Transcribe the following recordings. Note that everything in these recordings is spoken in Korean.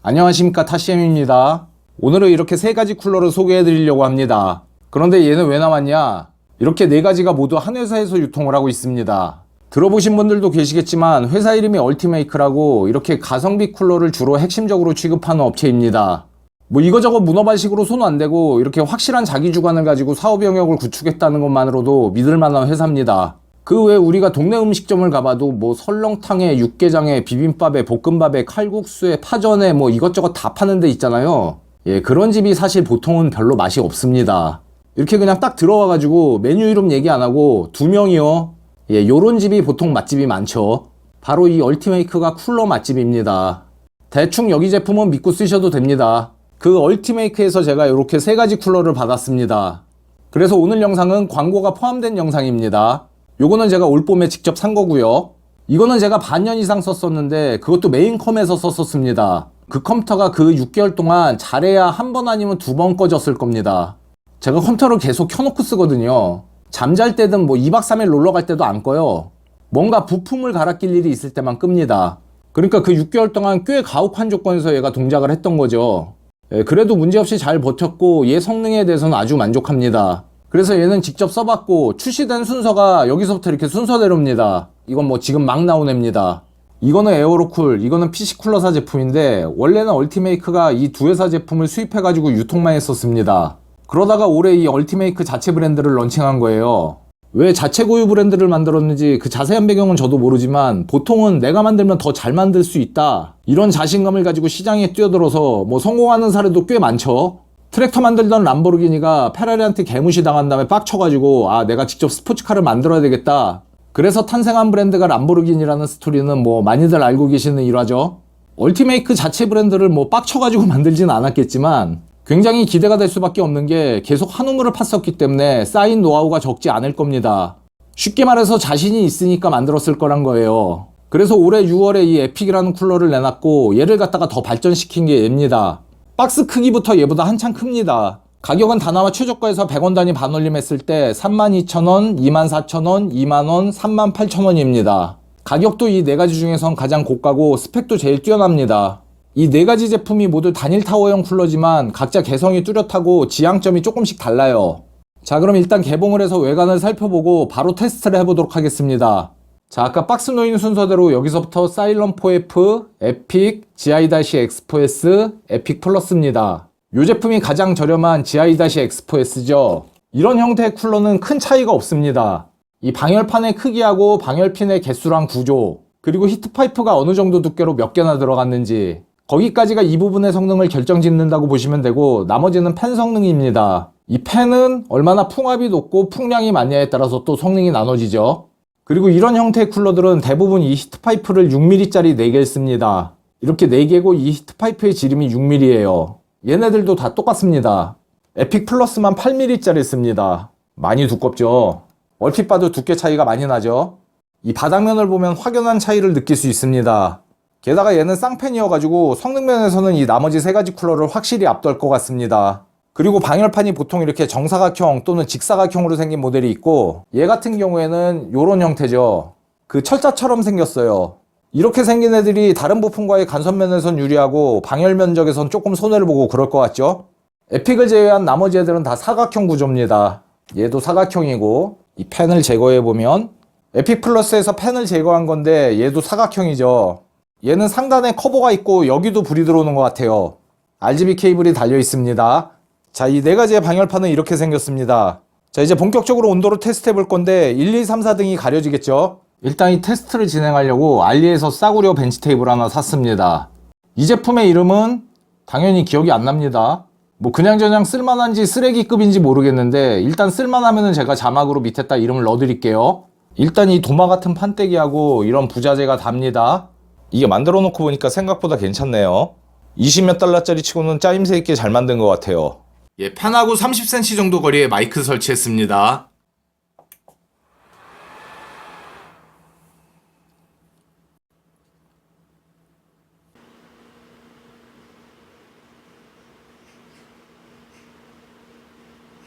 안녕하십니까, 타시엠입니다. 오늘은 이렇게 세 가지 쿨러를 소개해 드리려고 합니다. 그런데 얘는 왜 나왔냐? 이렇게 네 가지가 모두 한 회사에서 유통을 하고 있습니다. 들어보신 분들도 계시겠지만 회사 이름이 얼티메이크라고 이렇게 가성비 쿨러를 주로 핵심적으로 취급하는 업체입니다. 뭐 이거저거 문어발식으로 손 안 대고 이렇게 확실한 자기 주관을 가지고 사업 영역을 구축했다는 것만으로도 믿을 만한 회사입니다. 그 외에 우리가 동네 음식점을 가봐도 뭐 설렁탕에 육개장에 비빔밥에 볶음밥에 칼국수에 파전에 뭐 이것저것 다 파는 데 있잖아요. 예, 그런 집이 사실 보통은 별로 맛이 없습니다. 이렇게 그냥 딱 들어와가지고 메뉴 이름 얘기 안 하고 두 명이요. 예, 요런 집이 보통 맛집이 많죠. 바로 이 얼티메이크가 쿨러 맛집입니다. 대충 여기 제품은 믿고 쓰셔도 됩니다. 그 얼티메이크에서 제가 이렇게 세 가지 쿨러를 받았습니다. 그래서 오늘 영상은 광고가 포함된 영상입니다. 요거는 제가 올 봄에 직접 산 거고요. 이거는 제가 반년 이상 썼었는데 그것도 메인컴에서 썼었습니다. 그 컴퓨터가 그 6개월 동안 잘해야 한 번 아니면 두 번 꺼졌을 겁니다. 제가 컴퓨터를 계속 켜놓고 쓰거든요. 잠잘 때든 뭐 2박 3일 놀러 갈 때도 안 꺼요. 뭔가 부품을 갈아 낄 일이 있을 때만 끕니다. 그러니까 그 6개월 동안 꽤 가혹한 조건에서 얘가 동작을 했던 거죠. 예, 그래도 문제없이 잘 버텼고 얘 성능에 대해서는 아주 만족합니다. 그래서 얘는 직접 써봤고 출시된 순서가 여기서부터 이렇게 순서대로입니다. 이건 뭐 지금 막 나온 애입니다. 이거는 에어로쿨, 이거는 PC쿨러사 제품인데 원래는 얼티메이크가 이 두 회사 제품을 수입해가지고 유통만 했었습니다. 그러다가 올해 이 얼티메이크 자체 브랜드를 런칭한 거예요. 왜 자체 고유 브랜드를 만들었는지 그 자세한 배경은 저도 모르지만 보통은 내가 만들면 더 잘 만들 수 있다, 이런 자신감을 가지고 시장에 뛰어들어서 뭐 성공하는 사례도 꽤 많죠. 트랙터 만들던 람보르기니가 페라리한테 개무시 당한 다음에 빡쳐가지고 아, 내가 직접 스포츠카를 만들어야 되겠다, 그래서 탄생한 브랜드가 람보르기니라는 스토리는 뭐 많이들 알고 계시는 일화죠. 얼티메이크 자체 브랜드를 뭐 빡쳐가지고 만들진 않았겠지만 굉장히 기대가 될 수밖에 없는 게 계속 한 우물을 팠었기 때문에 쌓인 노하우가 적지 않을 겁니다. 쉽게 말해서 자신이 있으니까 만들었을 거란 거예요. 그래서 올해 6월에 이 에픽이라는 쿨러를 내놨고 얘를 갖다가 더 발전시킨 게 얘입니다. 박스 크기부터 얘보다 한참 큽니다. 가격은 다나와 최저가에서 100원 단위 반올림했을 때 32,000원, 24,000원, 2만원, 38,000원입니다. 가격도 이 네 가지 중에선 가장 고가고 스펙도 제일 뛰어납니다. 이 네 가지 제품이 모두 단일 타워형 쿨러지만 각자 개성이 뚜렷하고 지향점이 조금씩 달라요. 자, 그럼 일단 개봉을 해서 외관을 살펴보고 바로 테스트를 해보도록 하겠습니다. 자, 아까 박스 놓인 순서대로 여기서부터 사일런 4F, 에픽, GI-X4S, 에픽 플러스입니다. 이 제품이 가장 저렴한 GI-X4S죠. 이런 형태의 쿨러는 큰 차이가 없습니다. 이 방열판의 크기하고 방열핀의 개수랑 구조, 그리고 히트파이프가 어느 정도 두께로 몇 개나 들어갔는지, 거기까지가 이 부분의 성능을 결정짓는다고 보시면 되고 나머지는 팬 성능입니다. 이 팬은 얼마나 풍압이 높고 풍량이 많냐에 따라서 또 성능이 나눠지죠. 그리고 이런 형태의 쿨러들은 대부분 이 히트파이프를 6mm짜리 4개를 씁니다. 이렇게 4개고 이 히트파이프의 지름이 6mm예요. 얘네들도 다 똑같습니다. 에픽 플러스만 8mm짜리 씁니다. 많이 두껍죠. 얼핏 봐도 두께 차이가 많이 나죠. 이 바닥면을 보면 확연한 차이를 느낄 수 있습니다. 게다가 얘는 쌍팬이어가지고 성능면에서는 이 나머지 세 가지 쿨러를 확실히 앞돌 것 같습니다. 그리고 방열판이 보통 이렇게 정사각형 또는 직사각형으로 생긴 모델이 있고 얘 같은 경우에는 요런 형태죠. 그 철자처럼 생겼어요. 이렇게 생긴 애들이 다른 부품과의 간섭면에선 유리하고 방열 면적에선 조금 손해를 보고 그럴 것 같죠. 에픽을 제외한 나머지 애들은 다 사각형 구조입니다. 얘도 사각형이고 이 팬을 제거해보면 에픽 플러스에서 팬을 제거한 건데 얘도 사각형이죠. 얘는 상단에 커버가 있고 여기도 불이 들어오는 것 같아요. RGB 케이블이 달려 있습니다. 자, 이 네 가지의 방열판은 이렇게 생겼습니다. 자, 이제 본격적으로 온도를 테스트 해볼 건데 1, 2, 3, 4등이 가려지겠죠. 일단 이 테스트를 진행하려고 알리에서 싸구려 벤치 테이블 하나 샀습니다. 이 제품의 이름은 당연히 기억이 안 납니다. 뭐 그냥저냥 쓸만한지 쓰레기급인지 모르겠는데 일단 쓸만하면은 제가 자막으로 밑에다 이름을 넣어드릴게요. 일단 이 도마 같은 판때기하고 이런 부자재가 답니다. 이게 만들어 놓고 보니까 생각보다 괜찮네요. 20몇 달러짜리 치고는 짜임새 있게 잘 만든 것 같아요. 예, 팬하고 30cm 정도 거리에 마이크 설치했습니다.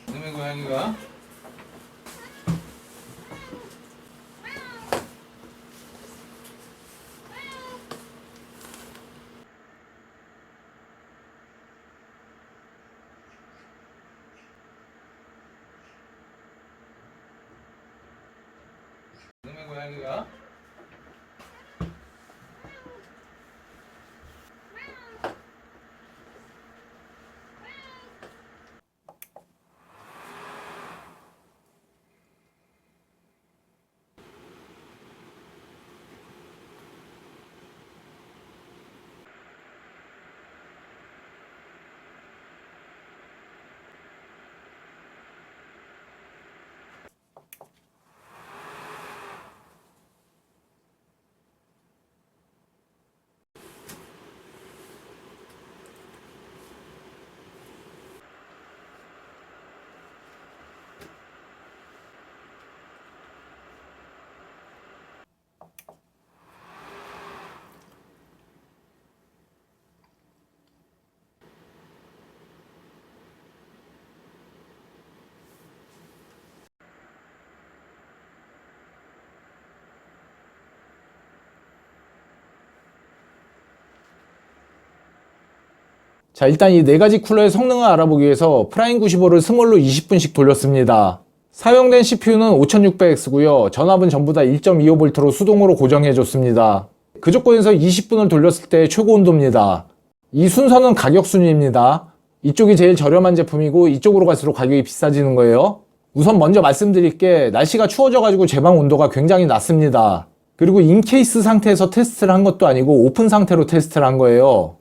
놈의 고양이가 고양이가. 자, 일단 이 4가지 쿨러의 성능을 알아보기 위해서 프라임 95를 스몰로 20분씩 돌렸습니다. 사용된 CPU는 5600X고요. 전압은 전부 다 1.25V로 수동으로 고정해줬습니다. 그 조건에서 20분을 돌렸을 때 최고 온도입니다. 이 순서는 가격 순위입니다. 이쪽이 제일 저렴한 제품이고 이쪽으로 갈수록 가격이 비싸지는 거예요. 우선 먼저 말씀드릴 게 날씨가 추워져가지고 제 방 온도가 굉장히 낮습니다. 그리고 인케이스 상태에서 테스트를 한 것도 아니고 오픈 상태로 테스트를 한 거예요.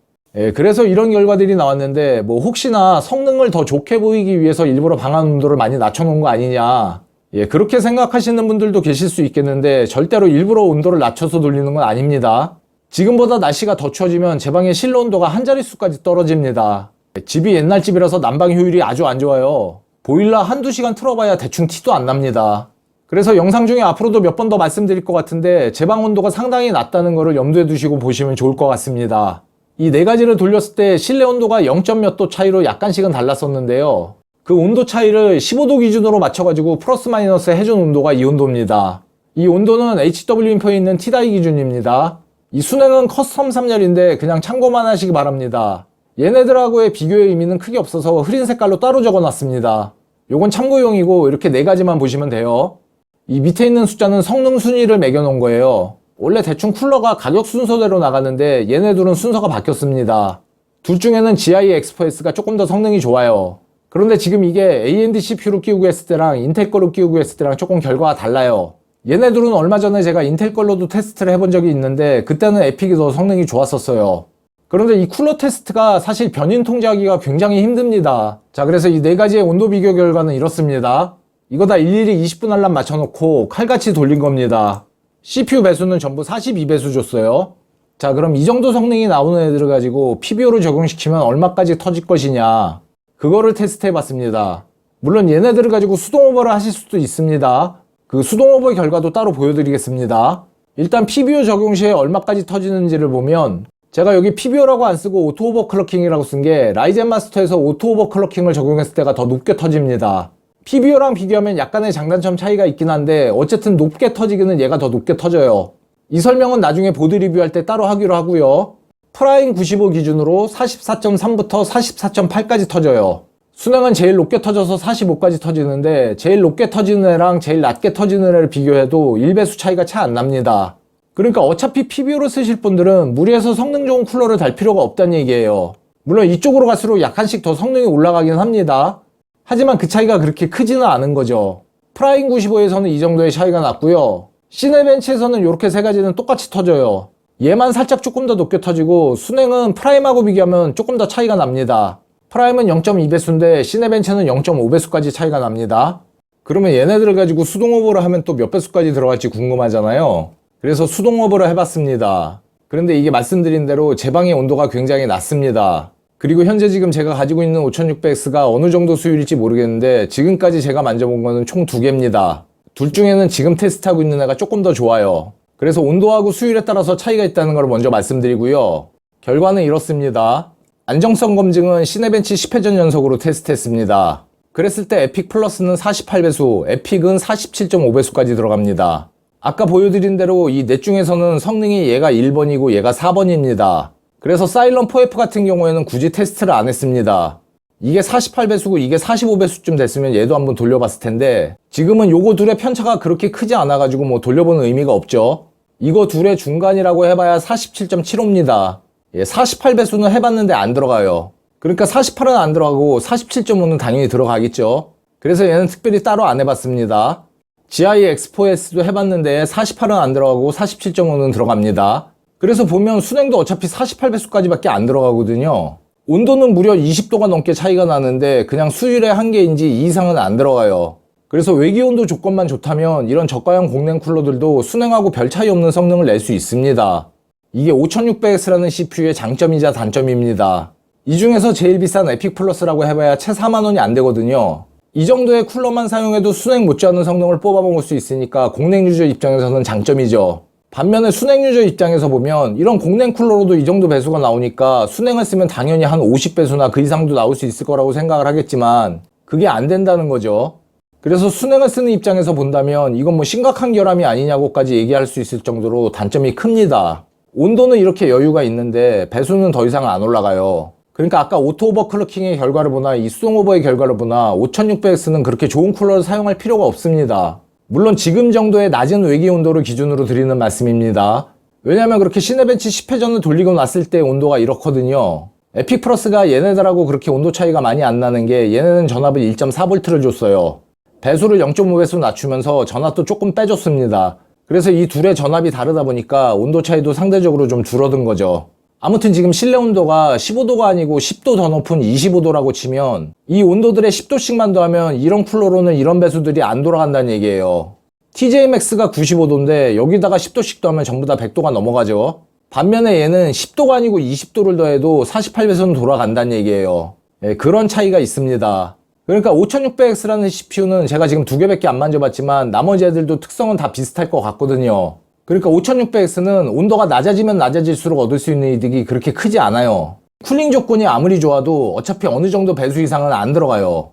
그래서 이런 결과들이 나왔는데 뭐 혹시나 성능을 더 좋게 보이기 위해서 일부러 방안 온도를 많이 낮춰놓은 거 아니냐, 그렇게 생각하시는 분들도 계실 수 있겠는데 절대로 일부러 온도를 낮춰서 돌리는 건 아닙니다. 지금보다 날씨가 더 추워지면 제 방의 실내 온도가 한 자릿수까지 떨어집니다. 집이 옛날 집이라서 난방 효율이 아주 안 좋아요. 보일러 한두 시간 틀어봐야 대충 티도 안 납니다. 그래서 영상 중에 앞으로도 몇 번 더 말씀드릴 것 같은데 제 방 온도가 상당히 낮다는 거를 염두에 두시고 보시면 좋을 것 같습니다. 이 4가지를 돌렸을 때 실내 온도가 0. 몇 도 차이로 약간씩은 달랐었는데요. 그 온도 차이를 15도 기준으로 맞춰가지고 플러스 마이너스 해준 온도가 이 온도입니다. 이 온도는 HW 인포에 있는 T다이 기준입니다. 이 순행은 커스텀 3열인데 그냥 참고만 하시기 바랍니다. 얘네들하고의 비교의 의미는 크게 없어서 흐린 색깔로 따로 적어놨습니다. 요건 참고용이고 이렇게 4가지만 보시면 돼요. 이 밑에 있는 숫자는 성능 순위를 매겨놓은 거예요. 원래 대충 쿨러가 가격 순서대로 나가는데 얘네 둘은 순서가 바뀌었습니다. 둘 중에는 GI 엑스퍼스가 조금 더 성능이 좋아요. 그런데 지금 이게 AMD CPU로 끼우고 했을 때랑 인텔 거로 끼우고 했을 때랑 조금 결과가 달라요. 얘네 둘은 얼마 전에 제가 인텔 걸로도 테스트를 해본 적이 있는데 그때는 에픽이 더 성능이 좋았었어요. 그런데 이 쿨러 테스트가 사실 변인 통제하기가 굉장히 힘듭니다. 자, 그래서 이 4가지의 온도 비교 결과는 이렇습니다. 이거 다 일일이 20분 알람 맞춰놓고 칼같이 돌린 겁니다. CPU 배수는 전부 42배수 줬어요. 자, 그럼 이 정도 성능이 나오는 애들을 가지고 PBO를 적용시키면 얼마까지 터질 것이냐, 그거를 테스트 해봤습니다. 물론 얘네들을 가지고 수동 오버를 하실 수도 있습니다. 그 수동 오버 결과도 따로 보여드리겠습니다. 일단 PBO 적용 시에 얼마까지 터지는지를 보면 제가 여기 PBO라고 안 쓰고 오토 오버클럭킹이라고 쓴 게 라이젠 마스터에서 오토 오버클럭킹을 적용했을 때가 더 높게 터집니다. PBO랑 비교하면 약간의 장단점 차이가 있긴 한데 어쨌든 높게 터지기는 얘가 더 높게 터져요. 이 설명은 나중에 보드 리뷰할 때 따로 하기로 하고요. 프라임 95 기준으로 44.3부터 44.8까지 터져요. 순행은 제일 높게 터져서 45까지 터지는데 제일 높게 터지는 애랑 제일 낮게 터지는 애를 비교해도 1배수 차이가 차 안 납니다. 그러니까 어차피 PBO를 쓰실 분들은 무리해서 성능 좋은 쿨러를 달 필요가 없다는 얘기예요. 물론 이쪽으로 갈수록 약간씩 더 성능이 올라가긴 합니다. 하지만 그 차이가 그렇게 크지는 않은 거죠. 프라임 95에서는 이 정도의 차이가 났고요. 시네벤치에서는 이렇게 3가지는 똑같이 터져요. 얘만 살짝 조금 더 높게 터지고 순행은 프라임하고 비교하면 조금 더 차이가 납니다. 프라임은 0.2배수인데 시네벤치는 0.5배수까지 차이가 납니다. 그러면 얘네들을 가지고 수동 오버를 하면 또 몇 배수까지 들어갈지 궁금하잖아요. 그래서 수동 오버를 해봤습니다. 그런데 이게 말씀드린 대로 제 방의 온도가 굉장히 낮습니다. 그리고 현재 지금 제가 가지고 있는 5600X가 어느 정도 수율일지 모르겠는데 지금까지 제가 만져본 거는 총 2개입니다. 둘 중에는 지금 테스트하고 있는 애가 조금 더 좋아요. 그래서 온도하고 수율에 따라서 차이가 있다는 걸 먼저 말씀드리고요. 결과는 이렇습니다. 안정성 검증은 시네벤치 10회전 연속으로 테스트했습니다. 그랬을 때 에픽 플러스는 48배수, 에픽은 47.5배수까지 들어갑니다. 아까 보여드린 대로 이 넷 중에서는 성능이 얘가 1번이고 얘가 4번입니다. 그래서 사일런 4F 같은 경우에는 굳이 테스트를 안 했습니다. 이게 48배수고 이게 45배수쯤 됐으면 얘도 한번 돌려봤을 텐데 지금은 요거 둘의 편차가 그렇게 크지 않아가지고 뭐 돌려보는 의미가 없죠. 이거 둘의 중간이라고 해봐야 47.75입니다. 48배수는 해봤는데 안 들어가요. 그러니까 48은 안 들어가고 47.5는 당연히 들어가겠죠. 그래서 얘는 특별히 따로 안 해봤습니다. GI X4S도 해봤는데 48은 안 들어가고 47.5는 들어갑니다. 그래서 보면 순행도 어차피 48배수까지밖에 안 들어가거든요. 온도는 무려 20도가 넘게 차이가 나는데 그냥 수율의 한계인지 이 이상은 안 들어가요. 그래서 외기온도 조건만 좋다면 이런 저가형 공랭 쿨러들도 순행하고 별 차이 없는 성능을 낼 수 있습니다. 이게 5600X라는 CPU의 장점이자 단점입니다. 이 중에서 제일 비싼 에픽 플러스라고 해봐야 채 4만원이 안 되거든요. 이 정도의 쿨러만 사용해도 순행 못지않은 성능을 뽑아먹을 수 있으니까 공랭 유저 입장에서는 장점이죠. 반면에 순행 유저 입장에서 보면 이런 공랭 쿨러로도 이 정도 배수가 나오니까 순행을 쓰면 당연히 한 50배수나 그 이상도 나올 수 있을 거라고 생각을 하겠지만 그게 안 된다는 거죠. 그래서 순행을 쓰는 입장에서 본다면 이건 뭐 심각한 결함이 아니냐고까지 얘기할 수 있을 정도로 단점이 큽니다. 온도는 이렇게 여유가 있는데 배수는 더 이상 안 올라가요. 그러니까 아까 오토 오버클럭킹의 결과를 보나 이 수동 오버의 결과를 보나 5600X는 그렇게 좋은 쿨러를 사용할 필요가 없습니다. 물론 지금 정도의 낮은 외기 온도를 기준으로 드리는 말씀입니다. 왜냐면 그렇게 시네벤치 10회전을 돌리고 났을 때 온도가 이렇거든요. 에픽 플러스가 얘네들하고 그렇게 온도 차이가 많이 안 나는 게 얘네는 전압을 1.4V를 줬어요. 배수를 0.5배수 낮추면서 전압도 조금 빼줬습니다. 그래서 이 둘의 전압이 다르다 보니까 온도 차이도 상대적으로 좀 줄어든 거죠. 아무튼 지금 실내 온도가 15도가 아니고 10도 더 높은 25도라고 치면 이 온도들의 10도씩만 더하면 이런 쿨러로는 이런 배수들이 안 돌아간다는 얘기예요. TJ-Max가 95도인데 여기다가 10도씩 더하면 전부 다 100도가 넘어가죠. 반면에 얘는 10도가 아니고 20도를 더해도 48배수는 돌아간다는 얘기예요. 그런 차이가 있습니다. 그러니까 5600X라는 CPU는 제가 지금 두 개밖에 안 만져봤지만 나머지 애들도 특성은 다 비슷할 것 같거든요. 그러니까 5600X는 온도가 낮아지면 낮아질수록 얻을 수 있는 이득이 그렇게 크지 않아요. 쿨링 조건이 아무리 좋아도 어차피 어느 정도 배수 이상은 안 들어가요.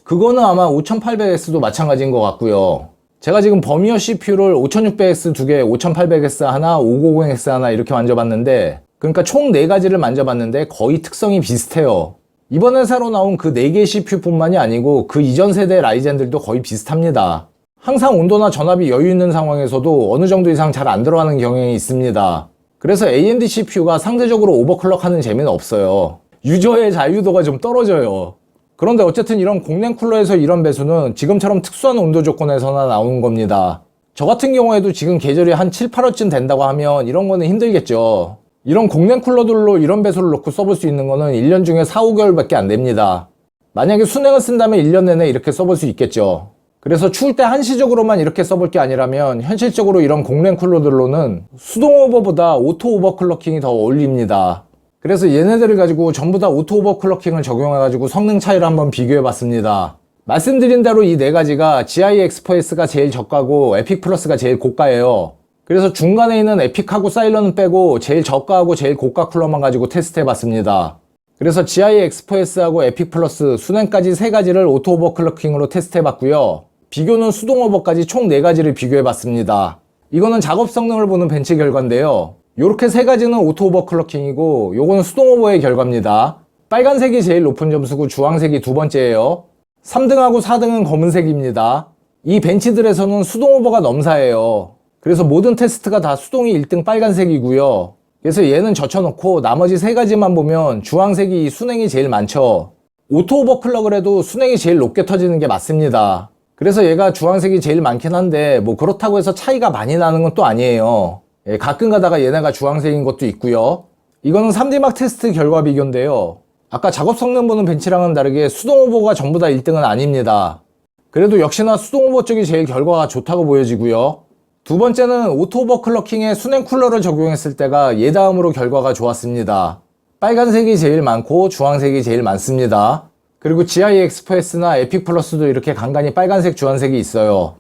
그거는 아마 5800X도 마찬가지인 것 같고요. 제가 지금 버미어 CPU를 5600X 두 개, 5800X 하나, 590X 하나 이렇게 만져봤는데 그러니까 총 4가지를 만져봤는데 거의 특성이 비슷해요. 이번에 새로 나온 그 4개 CPU뿐만이 아니고 그 이전 세대 라이젠들도 거의 비슷합니다. 항상 온도나 전압이 여유 있는 상황에서도 어느 정도 이상 잘 안 들어가는 경향이 있습니다. 그래서 AMD CPU가 상대적으로 오버클럭하는 재미는 없어요. 유저의 자유도가 좀 떨어져요. 그런데 어쨌든 이런 공랭 쿨러에서 이런 배수는 지금처럼 특수한 온도 조건에서나 나오는 겁니다. 저 같은 경우에도 지금 계절이 한 7, 8월쯤 된다고 하면 이런 거는 힘들겠죠. 이런 공랭 쿨러들로 이런 배수를 넣고 써볼 수 있는 거는 1년 중에 4, 5개월밖에 안 됩니다. 만약에 순행을 쓴다면 1년 내내 이렇게 써볼 수 있겠죠. 그래서 추울 때 한시적으로만 이렇게 써볼 게 아니라면 현실적으로 이런 공랭 쿨러들로는 수동 오버보다 오토 오버클럭킹이 더 어울립니다. 그래서 얘네들을 가지고 전부 다 오토 오버클럭킹을 적용해가지고 성능 차이를 한번 비교해봤습니다. 말씀드린 대로 이 4가지가 GI X4S가 제일 저가고 에픽 플러스가 제일 고가예요. 그래서 중간에 있는 에픽하고 사일런은 빼고 제일 저가하고 제일 고가 쿨러만 가지고 테스트해봤습니다. 그래서 GI X4S하고 에픽 플러스, 순행까지 3가지를 오토 오버클럭킹으로 테스트해봤고요. 비교는 수동 오버까지 총 4가지를 비교해봤습니다. 이거는 작업 성능을 보는 벤치 결과인데요. 요렇게 3가지는 오토 오버클럭킹이고 요거는 수동 오버의 결과입니다. 빨간색이 제일 높은 점수고 주황색이 두 번째예요. 3등하고 4등은 검은색입니다. 이 벤치들에서는 수동 오버가 넘사예요. 그래서 모든 테스트가 다 수동이 1등 빨간색이고요. 그래서 얘는 젖혀놓고 나머지 3가지만 보면 주황색이 순행이 제일 많죠. 오토 오버클럭을 해도 순행이 제일 높게 터지는 게 맞습니다. 그래서 얘가 주황색이 제일 많긴 한데 뭐 그렇다고 해서 차이가 많이 나는 건 또 아니에요. 가끔 가다가 얘네가 주황색인 것도 있고요. 이거는 3D막 테스트 결과 비교인데요. 아까 작업 성능 보는 벤치랑은 다르게 수동 오버가 전부 다 1등은 아닙니다. 그래도 역시나 수동 오버 쪽이 제일 결과가 좋다고 보여지고요. 두 번째는 오토 오버클럭킹에 순행 쿨러를 적용했을 때가 얘 다음으로 결과가 좋았습니다. 빨간색이 제일 많고 주황색이 제일 많습니다. 그리고 GI X4S나 에픽 플러스도 이렇게 간간히 빨간색, 주황색이 있어요.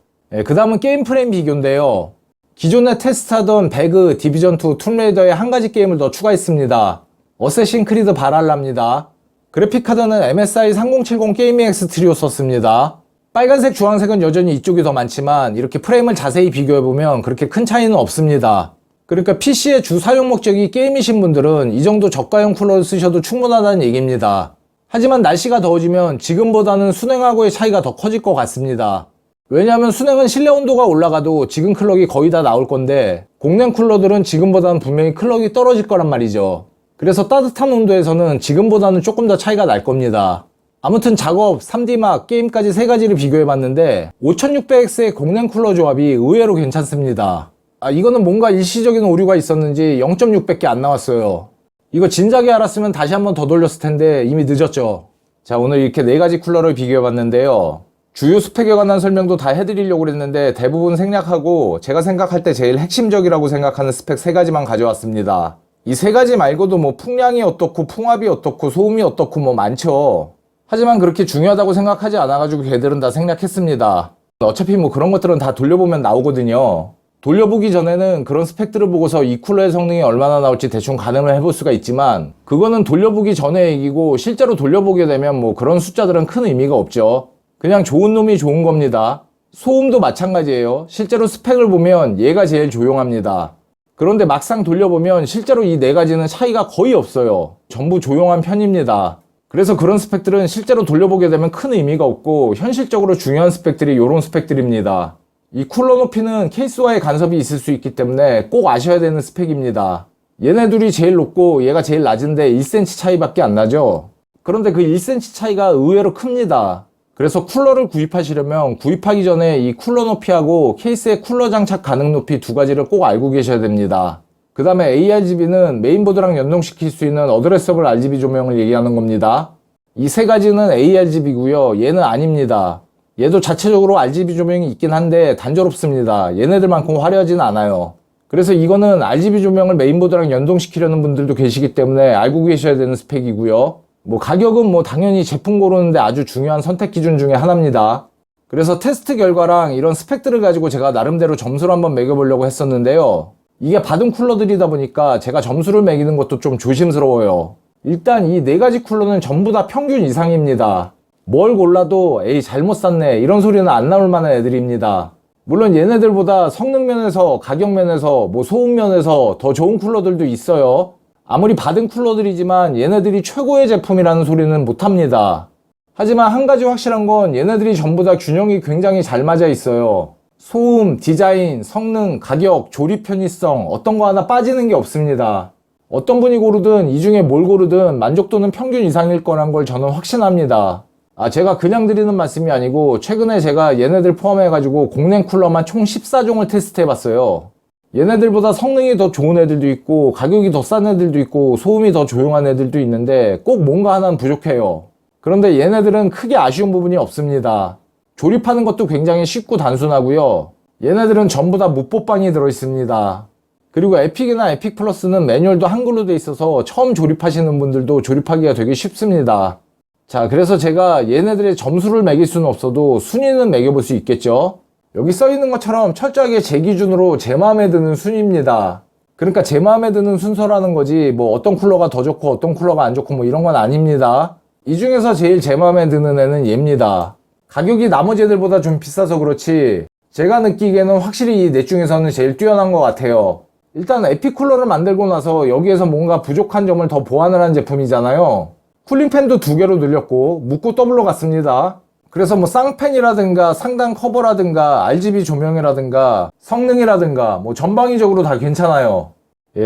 그 다음은 게임 프레임 비교인데요. 기존에 테스트하던 배그, 디비전2, 툼레이더에 한 가지 게임을 더 추가했습니다. 어쌔신 크리드 발할라입니다. 그래픽카드는 MSI 3070 게이밍 X 트리오 썼습니다. 빨간색, 주황색은 여전히 이쪽이 더 많지만 이렇게 프레임을 자세히 비교해보면 그렇게 큰 차이는 없습니다. 그러니까 PC의 주 사용 목적이 게임이신 분들은 이 정도 저가형 쿨러를 쓰셔도 충분하다는 얘기입니다. 하지만 날씨가 더워지면 지금보다는 순행하고의 차이가 더 커질 것 같습니다. 왜냐하면 순행은 실내 온도가 올라가도 지금 클럭이 거의 다 나올 건데 공랭 쿨러들은 지금보다는 분명히 클럭이 떨어질 거란 말이죠. 그래서 따뜻한 온도에서는 지금보다는 조금 더 차이가 날 겁니다. 아무튼 작업, 3D막, 게임까지 세 가지를 비교해봤는데 5600X의 공랭 쿨러 조합이 의외로 괜찮습니다. 이거는 뭔가 일시적인 오류가 있었는지 0.6밖에 안 나왔어요. 이거 진작에 알았으면 다시 한번 더 돌렸을 텐데 이미 늦었죠. 자, 오늘 이렇게 네 가지 쿨러를 비교해봤는데요. 주요 스펙에 관한 설명도 다 해드리려고 했는데 대부분 생략하고 제가 생각할 때 제일 핵심적이라고 생각하는 스펙 세 가지만 가져왔습니다. 이 세 가지 말고도 뭐 풍량이 어떻고 풍압이 어떻고 소음이 어떻고 뭐 많죠. 하지만 그렇게 중요하다고 생각하지 않아가지고 걔들은 다 생략했습니다. 어차피 뭐 그런 것들은 다 돌려보면 나오거든요. 돌려보기 전에는 그런 스펙들을 보고서 이 쿨러의 성능이 얼마나 나올지 대충 가늠을 해볼 수가 있지만 그거는 돌려보기 전의 얘기고 실제로 돌려보게 되면 뭐 그런 숫자들은 큰 의미가 없죠. 그냥 좋은 놈이 좋은 겁니다. 소음도 마찬가지예요. 실제로 스펙을 보면 얘가 제일 조용합니다. 그런데 막상 돌려보면 실제로 이 네 가지는 차이가 거의 없어요. 전부 조용한 편입니다. 그래서 그런 스펙들은 실제로 돌려보게 되면 큰 의미가 없고 현실적으로 중요한 스펙들이 이런 스펙들입니다. 이 쿨러 높이는 케이스와의 간섭이 있을 수 있기 때문에 꼭 아셔야 되는 스펙입니다. 얘네 둘이 제일 높고 얘가 제일 낮은데 1cm 차이밖에 안 나죠. 그런데 그 1cm 차이가 의외로 큽니다. 그래서 쿨러를 구입하시려면 구입하기 전에 이 쿨러 높이하고 케이스의 쿨러 장착 가능 높이 두 가지를 꼭 알고 계셔야 됩니다. 그 다음에 ARGB는 메인보드랑 연동시킬 수 있는 어드레서블 RGB 조명을 얘기하는 겁니다. 이 세 가지는 ARGB고요. 얘는 아닙니다. 얘도 자체적으로 RGB 조명이 있긴 한데 단조롭습니다. 얘네들만큼 화려하진 않아요. 그래서 이거는 RGB 조명을 메인보드랑 연동시키려는 분들도 계시기 때문에 알고 계셔야 되는 스펙이고요. 뭐 가격은 뭐 당연히 제품 고르는데 아주 중요한 선택 기준 중에 하나입니다. 그래서 테스트 결과랑 이런 스펙들을 가지고 제가 나름대로 점수를 한번 매겨보려고 했었는데요. 이게 받은 쿨러들이다 보니까 제가 점수를 매기는 것도 좀 조심스러워요. 일단 이 네 가지 쿨러는 전부 다 평균 이상입니다. 뭘 골라도 에이 잘못 샀네 이런 소리는 안 나올 만한 애들입니다. 물론 얘네들보다 성능 면에서 가격 면에서 뭐 소음 면에서 더 좋은 쿨러들도 있어요. 아무리 받은 쿨러들이지만 얘네들이 최고의 제품이라는 소리는 못합니다. 하지만 한 가지 확실한 건 얘네들이 전부 다 균형이 굉장히 잘 맞아 있어요. 소음, 디자인, 성능, 가격, 조립 편의성 어떤 거 하나 빠지는 게 없습니다. 어떤 분이 고르든 이 중에 뭘 고르든 만족도는 평균 이상일 거란 걸 저는 확신합니다. 제가 그냥 드리는 말씀이 아니고 최근에 제가 얘네들 포함해가지고 공랭 쿨러만 총 14종을 테스트해봤어요. 얘네들보다 성능이 더 좋은 애들도 있고 가격이 더 싼 애들도 있고 소음이 더 조용한 애들도 있는데 꼭 뭔가 하나는 부족해요. 그런데 얘네들은 크게 아쉬운 부분이 없습니다. 조립하는 것도 굉장히 쉽고 단순하고요. 얘네들은 전부 다 무뽀빵이 들어있습니다. 그리고 에픽이나 에픽 플러스는 매뉴얼도 한글로 돼 있어서 처음 조립하시는 분들도 조립하기가 되게 쉽습니다. 자, 그래서 제가 얘네들의 점수를 매길 수는 없어도 순위는 매겨볼 수 있겠죠. 여기 써있는 것처럼 철저하게 제 기준으로 제 마음에 드는 순위입니다. 그러니까 제 마음에 드는 순서라는 거지 뭐 어떤 쿨러가 더 좋고 어떤 쿨러가 안 좋고 뭐 이런 건 아닙니다. 이 중에서 제일 제 마음에 드는 애는 얘입니다. 가격이 나머지 애들보다 좀 비싸서 그렇지 제가 느끼기에는 확실히 이 넷 중에서는 제일 뛰어난 것 같아요. 일단 에픽 쿨러를 만들고 나서 여기에서 뭔가 부족한 점을 더 보완을 한 제품이잖아요. 쿨링팬도 2개로 늘렸고 묶고 더블로 갔습니다. 그래서 뭐 쌍팬이라든가 상단 커버라든가 RGB 조명이라든가 성능이라든가 뭐 전방위적으로 다 괜찮아요.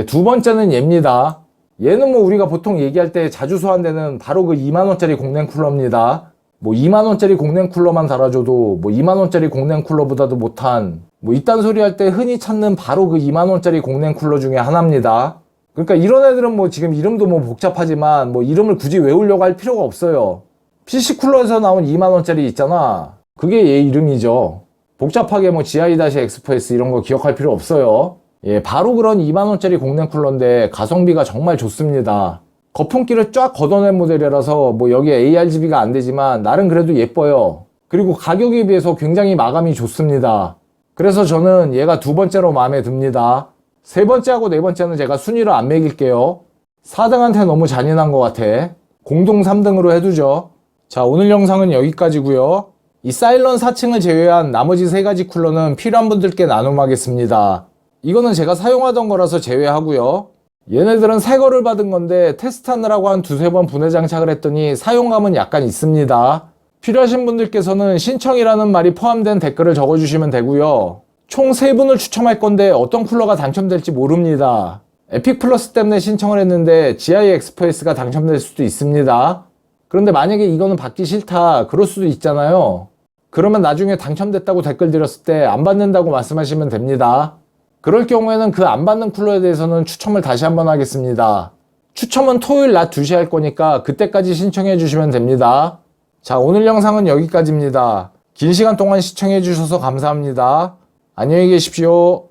두 번째는 얘입니다. 얘는 뭐 우리가 보통 얘기할 때 자주 소환되는 바로 그 2만원짜리 공랭 쿨러입니다. 뭐 2만원짜리 공랭 쿨러만 달아줘도 뭐 2만원짜리 공랭 쿨러보다도 못한 뭐 이딴 소리 할 때 흔히 찾는 바로 그 2만원짜리 공랭 쿨러 중에 하나입니다. 그러니까 이런 애들은 뭐 지금 이름도 뭐 복잡하지만 뭐 이름을 굳이 외우려고 할 필요가 없어요. PC 쿨러에서 나온 2만원짜리 있잖아. 그게 얘 이름이죠. 복잡하게 뭐 GI-Express 이런 거 기억할 필요 없어요. 바로 그런 2만원짜리 공랭 쿨러인데 가성비가 정말 좋습니다. 거품기를 쫙 걷어낸 모델이라서 뭐 여기에 ARGB가 안 되지만 나름 그래도 예뻐요. 그리고 가격에 비해서 굉장히 마감이 좋습니다. 그래서 저는 얘가 두 번째로 마음에 듭니다. 세 번째하고 네 번째는 제가 순위를 안 매길게요. 4등한테 너무 잔인한 것 같아. 공동 3등으로 해두죠. 자, 오늘 영상은 여기까지고요. 이 사일런 4층을 제외한 나머지 세 가지 쿨러는 필요한 분들께 나눔하겠습니다. 이거는 제가 사용하던 거라서 제외하고요. 얘네들은 새 거를 받은 건데 테스트하느라고 한 두세 번 분해 장착을 했더니 사용감은 약간 있습니다. 필요하신 분들께서는 신청이라는 말이 포함된 댓글을 적어주시면 되고요. 총 3분을 추첨할 건데 어떤 쿨러가 당첨될지 모릅니다. 에픽 플러스 때문에 신청을 했는데 GI 엑스프레스가 당첨될 수도 있습니다. 그런데 만약에 이거는 받기 싫다 그럴 수도 있잖아요. 그러면 나중에 당첨됐다고 댓글 드렸을 때 안 받는다고 말씀하시면 됩니다. 그럴 경우에는 그 안 받는 쿨러에 대해서는 추첨을 다시 한번 하겠습니다. 추첨은 토요일 낮 2시 할 거니까 그때까지 신청해 주시면 됩니다. 자, 오늘 영상은 여기까지입니다. 긴 시간 동안 시청해 주셔서 감사합니다. 안녕히 계십시오.